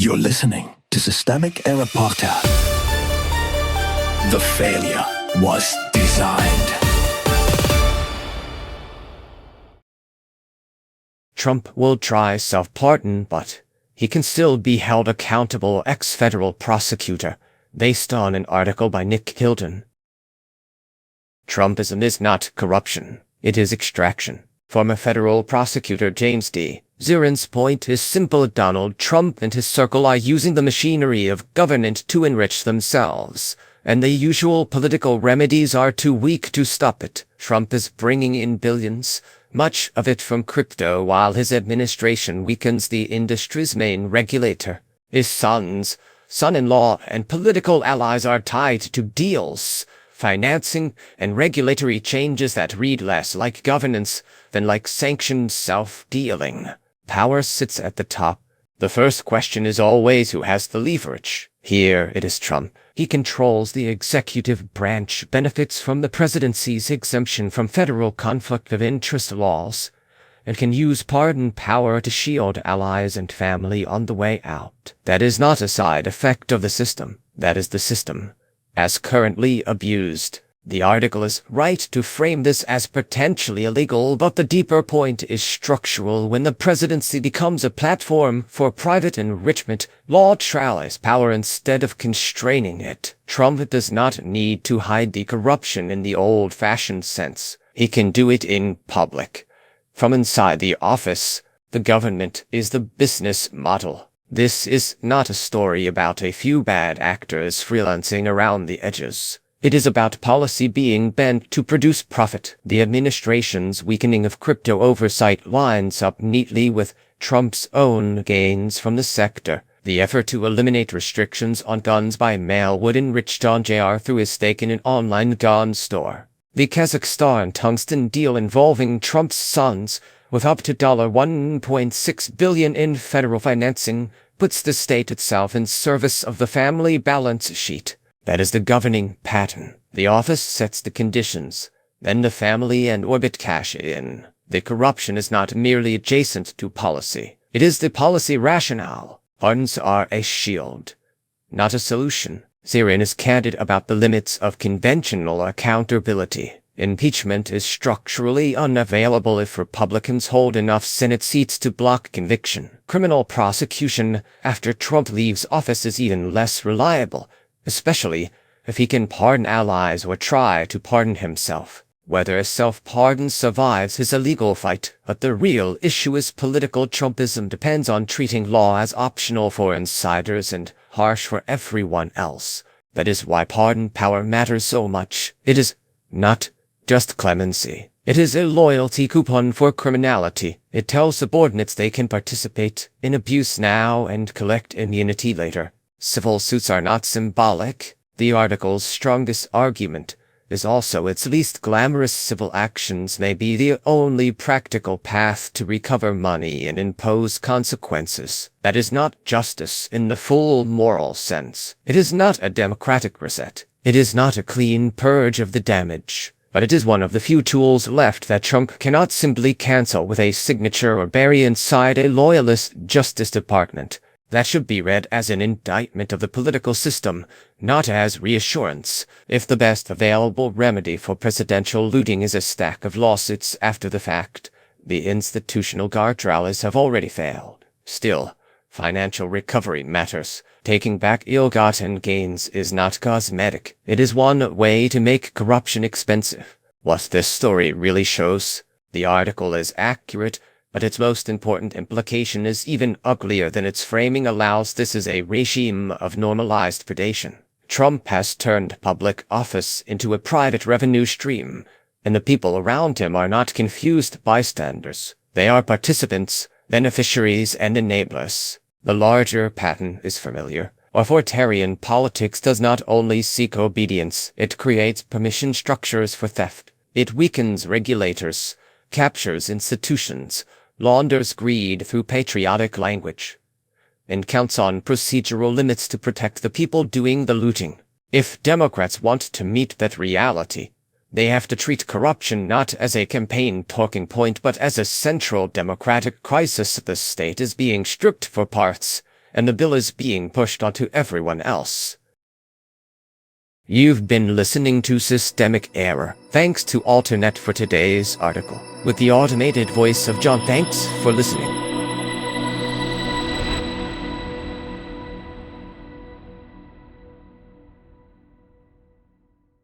You're listening to Systemic Era Podcast. The failure was designed. Trump will try self-pardon, but he can still be held accountable ex-federal prosecutor, based on an article by Nick Hilton. Trumpism is not corruption, it is extraction. Former federal prosecutor James D. Zirin's point is simple. Donald Trump and his circle are using the machinery of government to enrich themselves, and the usual political remedies are too weak to stop it. Trump is bringing in billions, much of it from crypto, while his administration weakens the industry's main regulator. His son-in-law, and political allies are tied to deals, financing, and regulatory changes that read less like governance than like sanctioned self-dealing. Power sits at the top. The first question is always who has the leverage. Here it is Trump. He controls the executive branch, benefits from the presidency's exemption from federal conflict of interest laws, and can use pardon power to shield allies and family on the way out. That is not a side effect of the system. That is the system, as currently abused. The article is right to frame this as potentially illegal, but the deeper point is structural. When the presidency becomes a platform for private enrichment, law trials power instead of constraining it. Trump does not need to hide the corruption in the old-fashioned sense. He can do it in public. From inside the office, the government is the business model. This is not a story about a few bad actors freelancing around the edges. It is about policy being bent to produce profit. The administration's weakening of crypto oversight lines up neatly with Trump's own gains from the sector. The effort to eliminate restrictions on guns by mail would enrich John Jr. through his stake in an online gun store. The Kazakhstan tungsten deal involving Trump's sons, with up to $1.6 billion in federal financing, puts the state itself in service of the family balance sheet. That is the governing pattern. The office sets the conditions, then the family and orbit cash in. The corruption is not merely adjacent to policy. It is the policy rationale. Pardons are a shield, not a solution. Zirin is candid about the limits of conventional accountability. Impeachment is structurally unavailable if Republicans hold enough Senate seats to block conviction. Criminal prosecution after Trump leaves office is even less reliable, especially if he can pardon allies or try to pardon himself. Whether a self-pardon survives is a legal fight, but the real issue is political. Trumpism depends on treating law as optional for insiders and harsh for everyone else. That is why pardon power matters so much. It is not just clemency. It is a loyalty coupon for criminality. It tells subordinates they can participate in abuse now and collect immunity later. Civil suits are not symbolic. The article's strongest argument is also its least glamorous. Civil actions may be the only practical path to recover money and impose consequences. That is not justice in the full moral sense. It is not a democratic reset. It is not a clean purge of the damage. But it is one of the few tools left that Trump cannot simply cancel with a signature or bury inside a loyalist Justice Department. That should be read as an indictment of the political system, not as reassurance. If the best available remedy for presidential looting is a stack of lawsuits after the fact, the institutional guardrails have already failed. Still, financial recovery matters. Taking back ill-gotten gains is not cosmetic. It is one way to make corruption expensive. What this story really shows: the article is accurate, but its most important implication is even uglier than its framing allows. This is a regime of normalized predation. Trump has turned public office into a private revenue stream, and the people around him are not confused bystanders. They are participants, beneficiaries, and enablers. The larger pattern is familiar. Authoritarian politics does not only seek obedience, it creates permission structures for theft. It weakens regulators, captures institutions, launders greed through patriotic language, and counts on procedural limits to protect the people doing the looting. If Democrats want to meet that reality, they have to treat corruption not as a campaign talking point but as a central democratic crisis. The state is being stripped for parts, and the bill is being pushed onto everyone else. You've been listening to Systemic Error. Thanks to Alternet for today's article, with the automated voice of John. Thanks for listening.